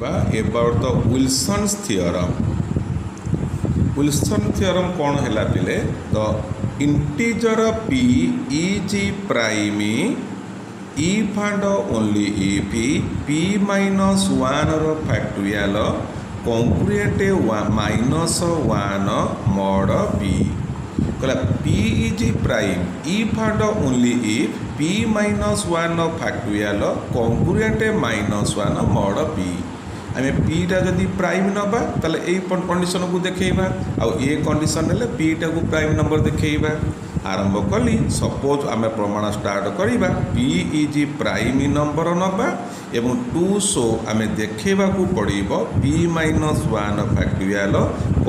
पढ़िबा about the Wilson's theorem. Wilson theorem कौन है पिले the integer p is prime if and only if p minus 1 रो factorial congruent minus 1 mod p कहला p is prime if and only if p minus 1 factorial congruent minus 1 mod p आम पीटा जदि prime नवा ताले a condition को देखा आउ ए कंडीशन हेल्ले पीटा को प्राइम नंबर देखा आरंभ कली सपोज आम प्रमाण स्टार्ट करवा p इज प्राइम नंबर नवा एवं टू सो आम देखा पड़ो p minus 1 factorial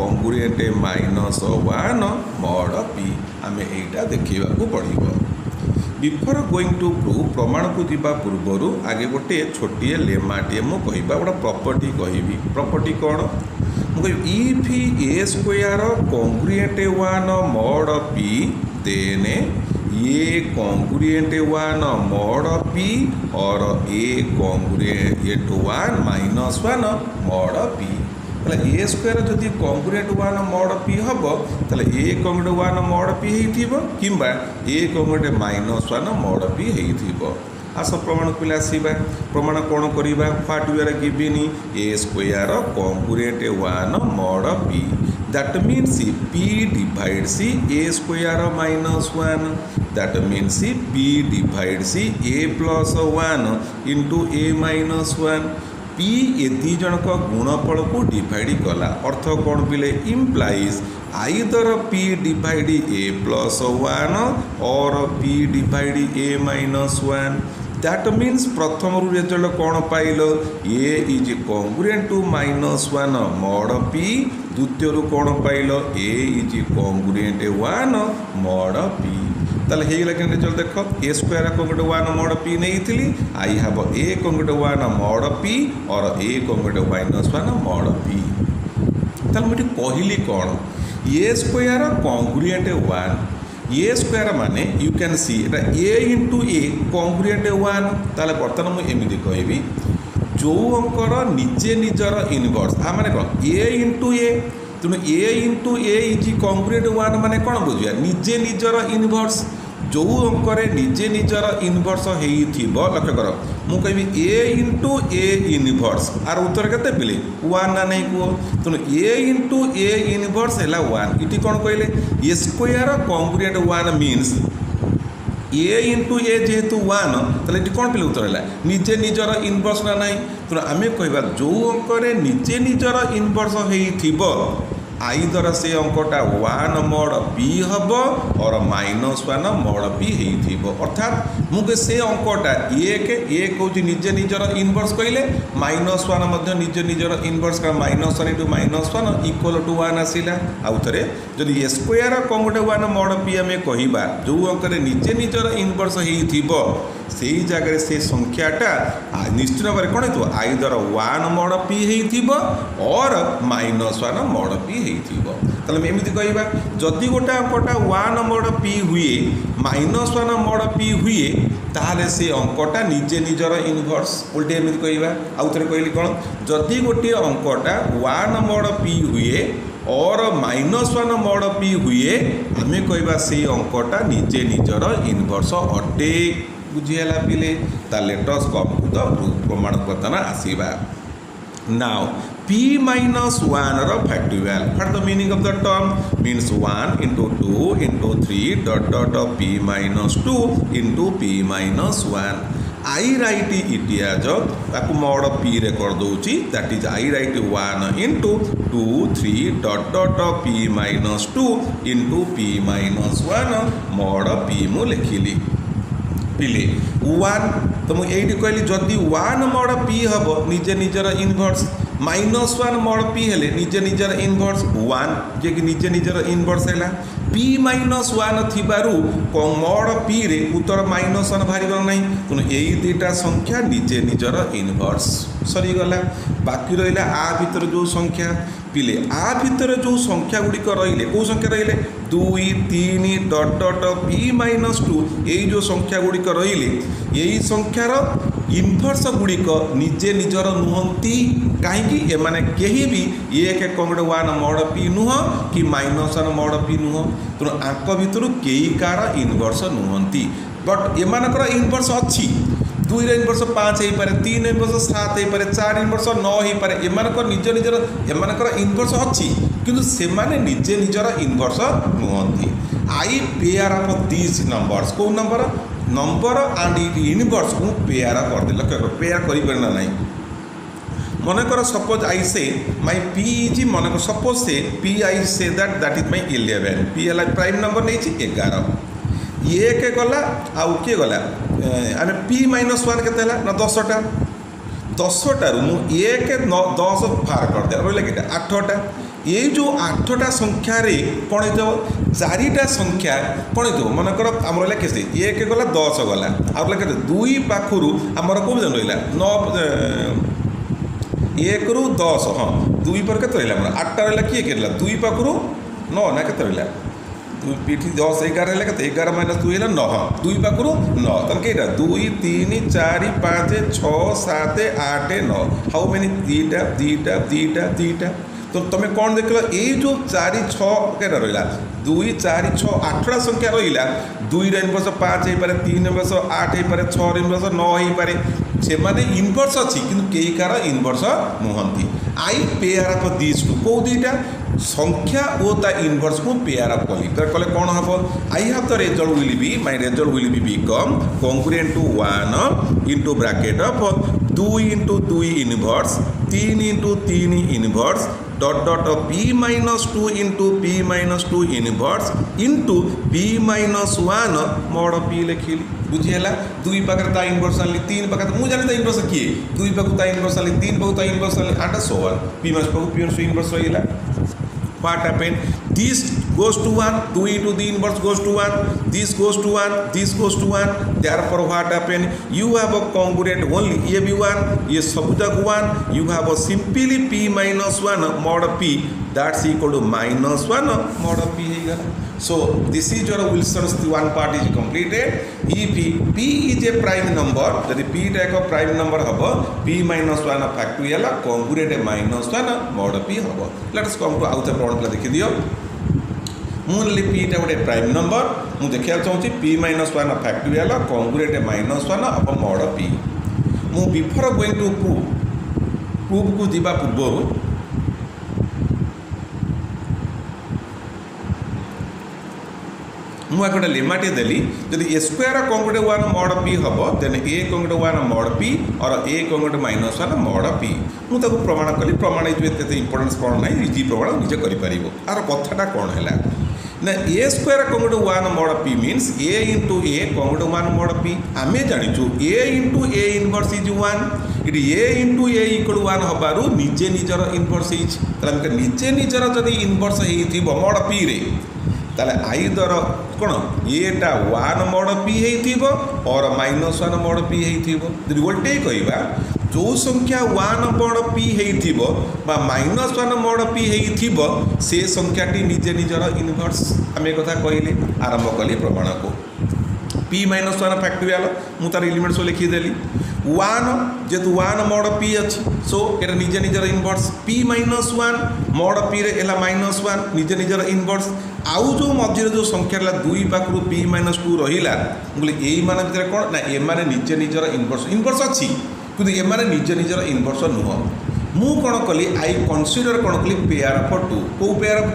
congruent minus 1 mod p आम एटा देखा पड़ो। बिफोर गोइंग टू प्रूव प्रमाण को जीवा पूर्वर आगे गोटे छोटे लेमाटे मुझे गोटे प्रॉपर्टी कहबी। प्रॉपर्टी कौन मुझे if a square congruent 1 mod p देन ए कॉन्ग्रुएंट 1 mod p और a congruent 1 minus 1 mod p a square जदि कॉन्ग्रुएंट 1 mod p हम ताले ए कॉन्ग्रुएंट 1 mod p हो किंबा ए कॉन्ग्रुएंट माइनस 1 mod p हो। आस प्रमाण को आसवा प्रमाण कौन करवा what we are given a square congruent 1 mod p that means p divides a square minus 1 that means p divides a plus 1 into a minus 1 p ए दी जनक गुणफल को डिवाइड कला अर्थ कौन पिले implies either p divide a plus 1 और p divide a minus 1 that means प्रथम रिजल्ट कौन पाइल a is congruent to minus 1 mod p द्वितीय कौन पाइल a is congruent 1 mod p ताले हेगला के रिजल्ट देख ए स्क्वायर कॉन्ग्रुएंट 1 mod p नहीं I have a congruent 1 mod p और a congruent minus 1 mod p ताले मुझे कहली कौन ए स्क्वायर कॉन्ग्रुएंट 1 ए स्क्वायर माने you can see Etah A into a congruent 1 ताले बर्तमान मुझे एमती कहबी जो अंकर निजे निजर इनवर्स आ माने कौन ए इंटू ए तेणु ए इंटू ए इज कॉन्ग्रुएंट 1 माने कौन बुझिया निजे निजर इनवर्स जो अंकरे निजे निजर इनवर्स हो लक्ष्य कर मु कहि ए इंटू ए इनवर्स आर उत्तर केते पिले 1 ना नहीं कह तेणु ए इंटू ए इनवर्स है 1 इटी कौन कहले ए square congruent 1 means a into ए जेहेतु 1 ताले ये कौन पिले उत्तर है निजे निजर इनवर्स ना नहीं तेणु आम कह जो अंकरे निजे निजर इनवर्स हो आइदर से अंकटा 1 mod p हम और माइनस 1 mod p हो अर्थात मुझे से अंकटा एक हूँ निजे निजर इनवर्स कहले माइनस 1 निजे निजर इनवर्स का minus 1 into minus 1 equal to 1 आसला आउ थे जदि a square congruent 1 mod p आम कह जो अंक निजे निजर इनवर्स हो से जगह से संख्याटा निश्चित भाव में कौन हो आइदर 1 mod p हो और माइनस 1 mod p हो एमती कह जदि गोटे अंकटा 1 mod p हुए माइनस 1 mod p हुए ताहले से अंकटा निजे निजर इनवर्स उल्टे एमती कह आउ थे कहली कौन जदि गोटे अंकटा 1 mod p हुए और माइनस 1 mod p हुए आम कह से अंकटा निजे निजर इनवर्स अटे बुझीगला पिले let's come to the proof प्रमाण बर्तन आसवा नाउ p माइनस 1 रो factorial what the meaning of the term means 1 into 2 into 3 dot dot p minus 2 into p minus 1 I write it as ताकू mod p रे कर दूची that is I write 1 into 2 3 dot dot p minus 2 into p minus 1 mod p मु लिखिली पिले 1 तो मुझे कहली जदि 1 mod p हम निजे निजर इनवर्स माइनस 1 mod p हेले निजे निजर इनवर्स 1 जे कि निजे निजर इनवर्स है p माइनस 1 थिबारु mod p रे उत्तर माइनस 1 बाहरी गला नहीं तेणु यही दुईटा संख्या निजे निजर इनवर्स सरीगला बाकी रहा आ भीतर जो संख्या पिले आ भीतर जो संख्या गुड़िक रही कौ संख्या रही 2 3 डॉट डॉट p माइनस 2 यही जो संख्या गुड़िक रही यही संख्यार इनवर्स गुड़िक निजे निजर नुहति कहीं एमाने कहीं भी 1 कंग्रेट 1 mod p नुह कि -1 mod p नुह तेणु आंक भितर कई कार इनवर्स नुहति बट एमानकर इनवर्स अच्छी 2 इनवर्स 5 हो पारे 3 इनवर्स 7 हो पारे 4 इनवर्स 9 हो पारे एमानकर निज निजर एमानकर इनवर्स अच्छी किंतु सेमाने निजे निजर इनवर्स नुहति I pair of this numbers को नंबर एंड इनवर्स को पेयर कर दे लक्ष्य पेयर कर ना नहीं मनकर सपोज आई से माय p इज मनकर सपोज से p I say that is my 11 p है प्राइम नंबर नहीं 11 ये के गला आउ किए गला आम p -1 के ना 10टा 10टा मु 1 10 फार कर दे रहा कि 8टा ये जो 8टा संख्यार कौन हो 4टा संख्या कौन हो मनकर आम रहा कैसे 1 गला 10 गला आउ के 2 पाखु आमर कौन रहा 9 1 रु 10 हाँ 2 पर के रहा 8टा रहा किए 2 पाखु 9 ना के रहा पीठी 10 11 है 11 -2 है 9 2 पाखु 9 तम कईटा 2 3 4 5 6 7 8 9 हाउ मेनी 2टा तो तुम्हें कौन देख ये जो 4 6 के रहा 2 4 6 8टा संख्या रहा 2 इनवर्स 5 हो पारे 3 इनवर्स 8 हो पारे 6 इनवर्स 9 हो पारे से माने इनवर्स अच्छी किंतु कई कार इनवर्स नुहति I pair of this two कौ दुईटा संख्या और ता इनवर्स को पेयर ऑफ कली कले कौन हम I have the result will be my result will be become congruent to 1 into bracket of 2 × 2 inverse 3 × 3 inverse dot dot p -2 × p -2 inverse into p -1 mod p लिखिली बुझीगला 2 पाखे ता इनवर्स आनी 3 पाखे मुझे जानी इनवर्स किए 2 पाखु ता इनवर्स आनी 3 पाखु ता इनवर्स आनी and so on p पाखु p inverse होइला what happened this goes to 1 2 into the inverse goes to 1 this goes to 1 this goes to 1 therefore what happened you have a congruent only ये भी 1 ये सब तक 1 you have a simply p -1 mod p that's equal to -1 mod p है गला so this is your Wilson's one part is completed if p is a prime number यदि p type prime number हम p -1 factorial congruent -1 mod p हम let us come to out the problem देखि दियो मुझे p टा गोटे prime number मु देखा चाहूँगी p -1 factorial congruent -1 अब mod p मु बिफोर गोइंग टू प्रूफ को दिबा पूर्व मुझे गोटे लेमाटे देली यदि ए स्क्वायर कॉन्ग्रुएंट 1 mod p हम then a congruent 1 mod p और ए कॉन्ग्रुएंट -1 mod p मुझे प्रमाण कली प्रमाण ये इंपोर्टेंस प्रमाण ना इजी प्रमाण निजे कर आर कथाटा कौन है ना a square congruent 1 mod p means a into a congruent 1 mod p आम जाचु a into a inverse is 1 it a into a equal 1 हबारू निजे निजर इनवर्स निजे निजर जदि इनवर्स हो mod p रे ताले आईदर कौन येटा 1 mod p हो और -1 mod p हो उल्टे कहवा जो संख्या 1 mod p हो -1 mod p हो से संख्याटी निजे निजर इनवर्स आम एक कथा कहले आरंभ कली प्रमाण को p -1 फैक्टोरियल मु तार एलिमेंट्स लिखिदेली 1 जेतु 1 mod p अच्छी सो एटा निजे निजर इनवर्स p -1 mod p रे एला -1 निजे निजर इनवर्स आउ जो मझे जो संख्या रहा 2 पाखु p -2 रहा बोले यही मान भर कौन ना एमाने निजे निजर इनवर्स अच्छी कि एमाने निजे निजर इनवर्स नुह मु कौन कली आई कनसीडर कौन कली पेयर ऑफ 2 को pair of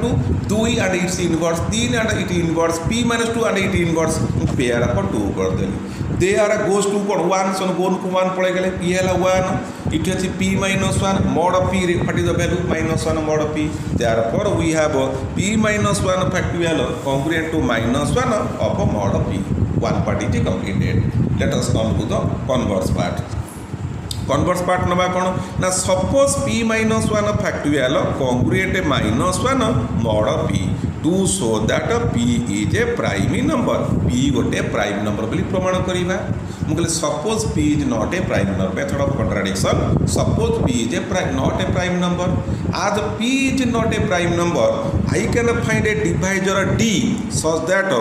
2 and it's inverse 3 and it inverse p -2 and it inverse pair of 2 कर देली दे आर गोज टू कौन 1 सन गोन को 1 पड़े गले ये है 1 इट अच्छी p -1 mod p रे what is the value -1 mod p therefore we have p -1 factorial congruent to -1 of mod p one part is completed let us come to the converse part नवा कौन ना suppose p -1 factorial congruent -1 mod p to show that p is a prime number p गोटे prime number बोली प्रमाण करवा मुझे suppose p is not a prime number method of contradiction suppose p is a not a prime number as p is not a prime number I can find a divisor d such that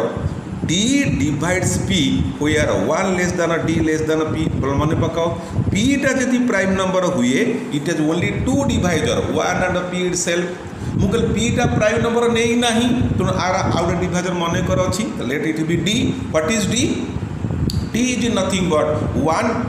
D divides P where 1 less than D less than P मन पकाओ P टा जदि prime number हुए it is only 2 divisor 1 and P itself Mughal P टा prime number नहीं नाही तो out divisor मन कर अछि let it be D what is D D is nothing but 1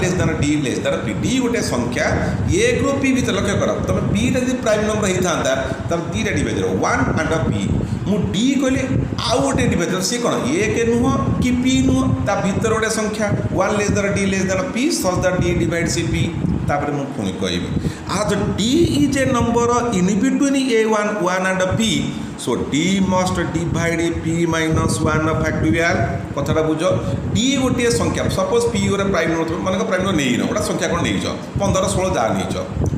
less than D less than P D गोटे संख्या A ग्रुप P भीतर लक्ष्य कर तुम P टा जदि प्राइम नंबर ही था तब दीटा डिवाइजर 1 and P मु D कहले आउ गोटे डिवाइजर सी कौन A के नुह कि P नुह ता भीतर गोटे संख्या 1 less than D less than P such that D divides P तापर मु पुणी कहबी आज D is a number in between A1 1 and P so D must divide P minus 1 factorial कथाटा बुझ D गोटे संख्या सपोज P गोटे प्राइम नंबर माने प्राइम नंबर नहीं न गोटे संख्या कोन नहीं 15 16 जा नहीं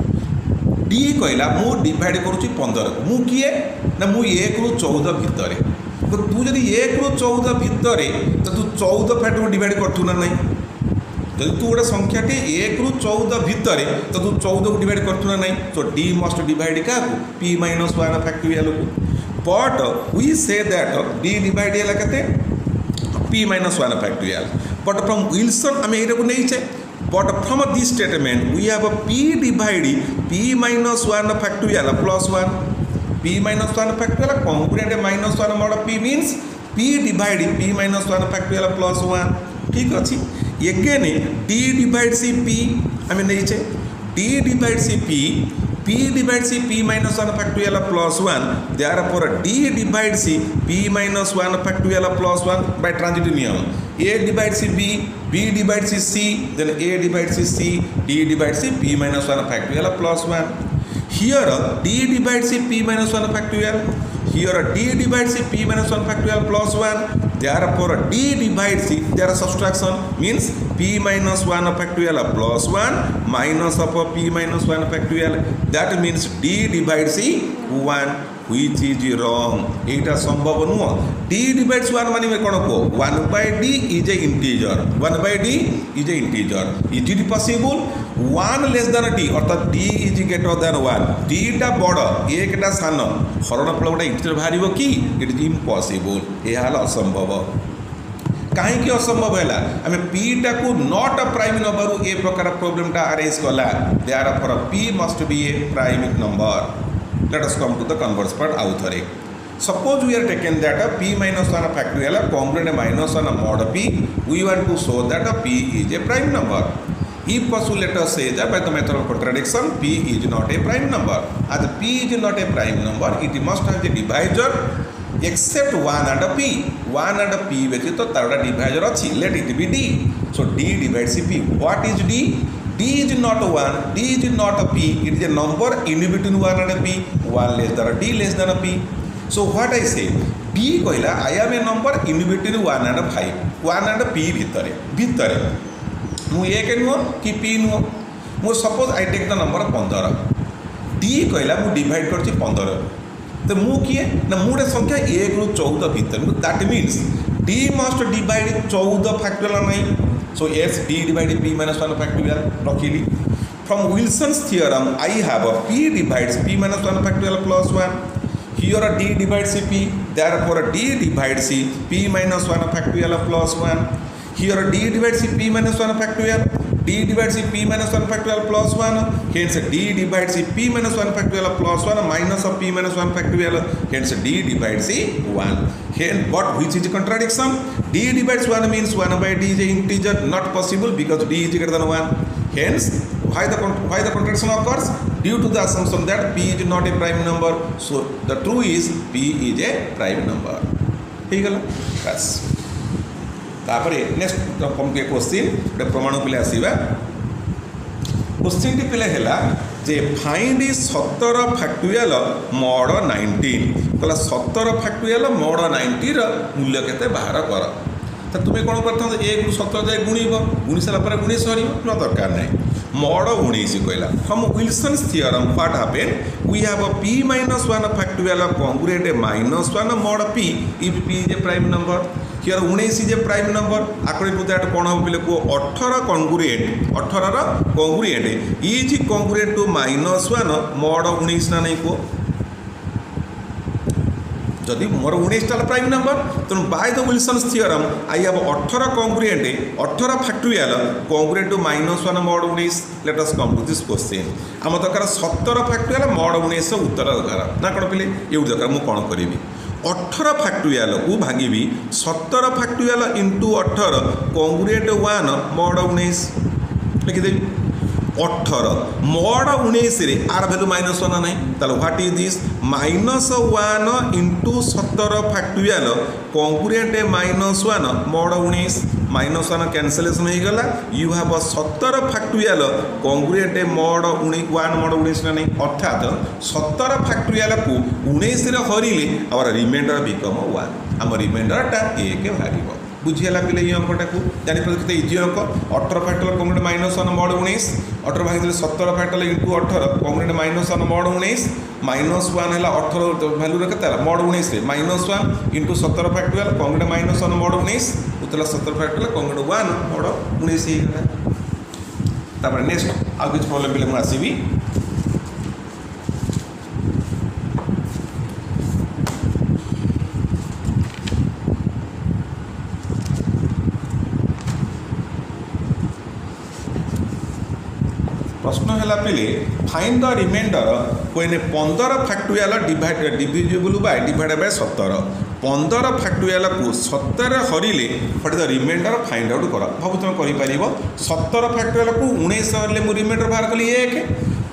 D कहला मु डिवाइड करूची 15 को मु किए ना मु 1 रु 14 भितर तो तू जदि 1 रु 14 भितर तो तू 14 फैक्टर डिवाइड करथु ना नहीं जदि तू गोटे संख्याटे 1 रु 14 भितर तो तू 14 को डिवाइड करथु ना नहीं तो D मस्ट डिवाइड का P minus 1 फैक्टोरियल को but we say that D divide हैला केते P minus 1 factorial but from Wilson आमे एटा को नहीं छे but from this statement we have a P divide P minus 1 factorial plus 1 P minus 1 factorial component minus 1 mod P means P divide P minus 1 factorial plus 1 ठीक अछि again D divides P आमे नहीं छे D divides P divides P minus 1 factorial plus 1 therefore D divides P minus 1 factorial plus 1 by transitive नियम A divides B divides C then A divides C D divides P minus 1 factorial plus 1 here D divides P minus 1 factorial here D divides P minus 1 factorial plus 1 therefore D divides their subtraction means P minus 1 factorial plus 1 minus of P minus 1 factorial that means D divides 1 which is wrong एटा संभव नुह D divides 1 माने कोन को 1 by D is a integer 1 by D is a integer is it possible 1 less than D अर्थात D is greater than 1 D टा बड़ एक टा सान हरण फल गोटे इंटीजर बाहरिबो कि इट इज इम्पॉसिबल एहा असंभव कहीं कि असंभव है आम P टा को not a prime number A प्रकार प्रोब्लेम टा अरेंज कला therefore P must be A prime number let us come to the converse part authore suppose we are taken that P minus 1 factorial component minus 1 mod P we want to show that P is a prime number if possible let us say that by the method of contradiction P is not a prime number as P is not a prime number it must have a divisor except 1 and P 1 and P व्यतीत तार divisor अछि let it be D so D divides P what is D D is not 1 D is not a P it is a number in between 1 and P 1 less than D less than P so what I say D कहला I am a number in between 1 and 5 1 and P भितर मु एक नुह कि P नुह मु suppose I take the number 15 D कहला मु डिवाइड करछि 15 तो मु किए ना मुटे संख्या 1 रु 14 भितर that means D must divide 14 factorial नहीं so yes D divided P minus 1 factorial रखिली from Wilson's theorem I have a P divides P minus 1 factorial plus 1 here D divides P therefore D divides P minus 1 factorial plus 1 here D divides P minus 1 factorial D divides P minus 1 factorial plus 1 hence D divides P minus 1 factorial plus 1 minus of P minus 1 factorial hence D divides 1 hence what which is contradiction D divides 1 means 1 by D is a integer not possible because D is greater than 1 hence why the contradiction occurs due to the assumption that P is not a prime number so the true is P is a prime number ठीक है बस तापर next हमके question गोटे प्रमाण पे आसवा question T पे है जे फाइंड 17 फैक्टोरियल मॉड 19 कहला 17 फैक्टोरियल मॉड 90 रो मूल्य केते बाहर कर तो तुम्हें कौन करता 1 रु 17 जाए गुणी सारा गुणी सर दरकार नहीं मॉड 19 कहला from Wilson's theorem what happen we have a P minus 1 factorial congruent minus 1 mod P if P is a prime number here 19 is a prime number according to that कौन हम को 18 congruent 18 रा congruent is congruent to minus 1 mod 19 ना नहीं को जदि mod 19 prime number तेणु by the Wilson's theorem I have 18 congruent 18 factorial congruent to -1 mod 19। Let us come to this question आम दरकार 17 फैक्टोरियल mod 19 उत्तर दरकार ना कौन पे ये दरकार मुझे कौन करी 18 फैक्टोरियल को भागी 17 factorial into 18 congruent 1 mod 19 लिखिदेवी 18 mod 19 रे आर वैल्यू -1 ना ताल what is this -1 into 17 factorial congruent -1 mod 19 -1 cancellation हो गला you have 17 factorial congruent mod 19 ना नहीं अर्थात 17 फैक्टोरियल को 19 रे हरिले आवर रिमाइंडर बिकम 1 आम रिमाइंडर टा 1 बाहर बुझीगला पे ये अंकटा को जापर के इजी अंक 18 फैक्टोरियल कॉन्ग्रुएंट -1 mod 19 18 भागी 17 फैक्टोरियल इंटू 18 कॉन्ग्रुएंट -1 mod 19 -1 है 18 वैल्यू के mod 19 रे -1 into 17 factorial congruent -1 mod 19 उतला 17 factorial congruent 1 mod 19 ही गला तापर नेक्स्ट आ कुछ प्रॉब्लम पे मैं आसीबी प्रश्न है पे find the remainder when 15 factorial divisible by divided by 17 15 factorial को 17 हरिले what the remainder find out कर भाव तुम कर 17 फैक्टोरियल को 19 हरिले मु रिमाइंडर बाहर कली 1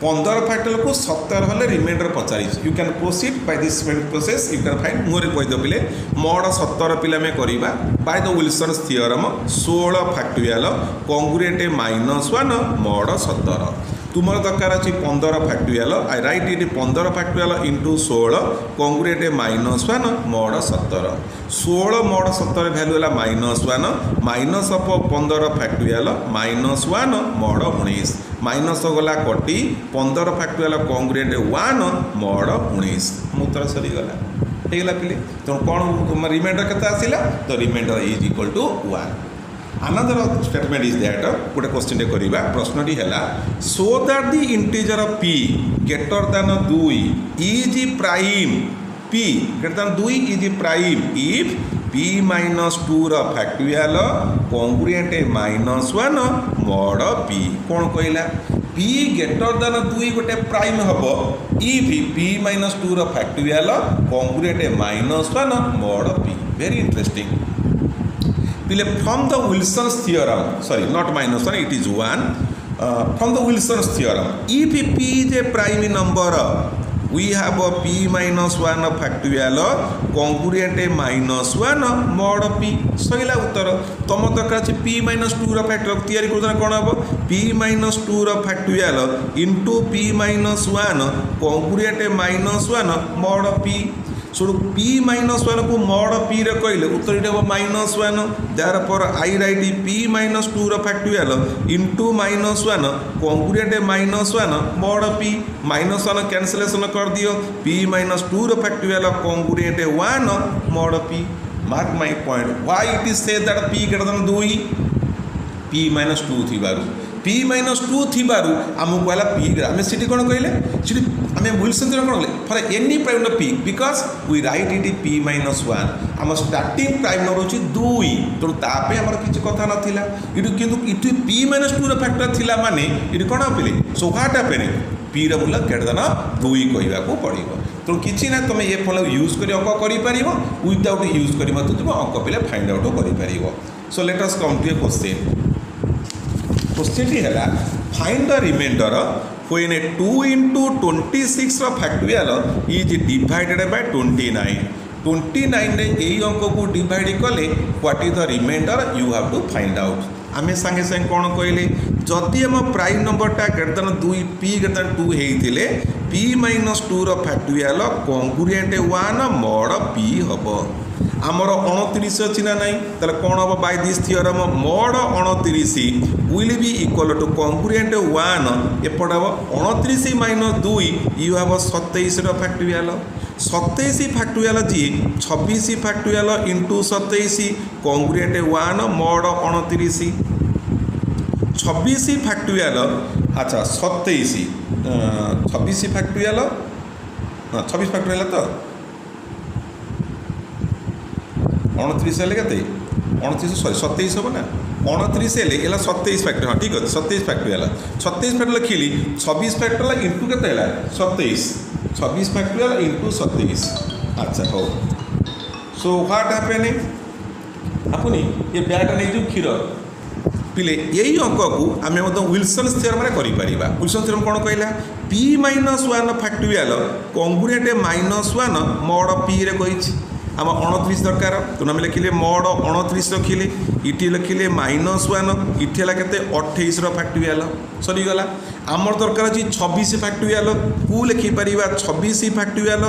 15 फैक्टोरियल को 17 हले रिमाइंडर पचारि you can proceed by this process you can find more कह पे mod 17 पिला में करवा by the Wilson's theorem 16 factorial congruent -1 mod 17 तुमर दरकार अच्छी 15 factorial I write it 15 factorial into 16 congruent -1 mod 17 16 mod 17 value है -1 minus of 15 factorial -1 mod 19 minus गला कटी 15 फैक्टोरियल कॉन्ग्रुएंट 1 mod 19 उत्तर सरीगला होगा पे तेणु कौन रिमाइंडर के आसला तो remainder is equal to 1 another statement is that गोटे क्वेश्चन करिबा प्रश्नटी हैला so that the integer p greater than 2 is prime p greater than 2 is prime if p - 2 रो फैक्टोरियल कॉन्ग्रुएंट -1 mod p कौन कहला p ग्रेटर देन 2 गोटे प्राइम हबो इफ p - 2 रो factorial congruent -1 mod p very interesting from the Wilson's theorem, sorry, not -1, it is 1. From the Wilson's theorem, if p is a prime number, we have a p -1 factorial congruent -1 mod p. सहीला उत्तर तुम दरकार p -2 रो factorial तैयारी कर कौन हम p -2 रो factorial into p -1 congruent -1 mod p. So p -1 को mod p रे कहले उत्तर ये हम -1 देयरफॉर आई राइट p -2 रो factorial into -1 congruent -1 mod p -1 cancellation कर दियो p -2 रो factorial congruent 1 mod p mark my point why it is say that p greater than 2 p -2 थिबारु p -2 थिबारु हमु कहला p आमे सिटी कोन कहले सिटी आमे विल्सन कोन कहले for any prime number p because we write it p -1 हम स्टार्टिंग प्राइम नंबर होची 2 तो तापे हमर किछ कथा नथिला इटु किंतु इटु p -2 रो फैक्टर थिला माने इटु कोन आपिले सो व्हाट हैपेन p रो मूल्य ग्रेटर देन 2 कहबा को पड़िबो तो किछि ना तुम ये फॉलो यूज करी अंक करि परिबो विदाउट यूज करी मत तुम अंक पिले फाइंड आउट करि परिबो so let us come to a question question टी है find the remainder when 2 into 26 रो फैक्टोरियल इज डिवाइडेड बाय 29 रे एई अंक को डिवाइड कले what is the remainder you have to find out आमे संगे संगे कौन कहले जदि हम प्राइम नंबरटा greater than 2 p greater than 2 हेइतिले p -2 रो फैक्टोरियल कॉन्ग्रुएंट 1 mod p हबो आमर 29 अच्छी ना नहीं ताले कौन हम by this theorem mod 29 will be equal to congruent 1 एपट हम 29 - 2 यू हैव 27 रो फैक्टोरियल 27 फैक्टोरियल जी 26 factorial into 27 congruent 1 mod 29 26 factorial अच्छा 27 26 फैक्टोरियल 26 फैक्टोरियल तो 29 हेले केते 29 सॉरी 27 हम ना 29 हेले एला 27 फैक्टर हाँ ठीक अच्छे 27 फैक्टोरियल 26 फैक्टर लिखिली 26 फैक्टोरियल इंटू केते है 27 26 फैक्टोरियल इंटू 27 अच्छा हो सो व्हाट हैपेनिंग आपुनी ये ब्यागटा नहीं जो क्षीर पिले यही अंक को आम विल्सन्स थ्योरम करा विल्सन्स थ्योरम कौन कहला p minus 1 factorial congruent minus 1 mod p रे कही आम 29 दरकार तेणु आम लिखिले मॉड 29 रखिले इटी लिखिले माइनस 1 इटी है के 28 फैक्टोरियल सरीगला आमर दरकार अच्छी 26 फैक्टोरियल को लिखिपर 26 factorial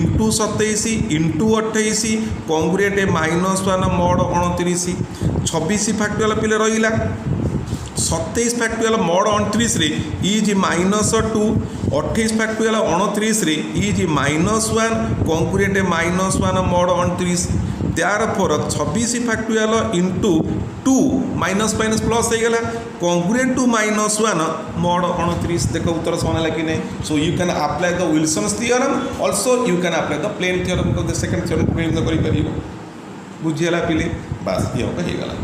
into 27 into 28 congruent minus 1 mod 29 26 factorial पिले रहा 27 फैक्टोरियल मॉड 29 रे इज माइनस 2 28 फैक्टोरियल 29 रे is minus 1 concrete minus 1 mod 29 त्यारफोर 26 factorial into 2 minus minus plus हो गला कंक्रीट टू माइनस 1 मॉड 29 देखो उत्तर समान है कि नहीं so you can apply the Wilson's theorem also you can apply the plain theorem the second theorem कर बुझीगला पिले बास ये हो गला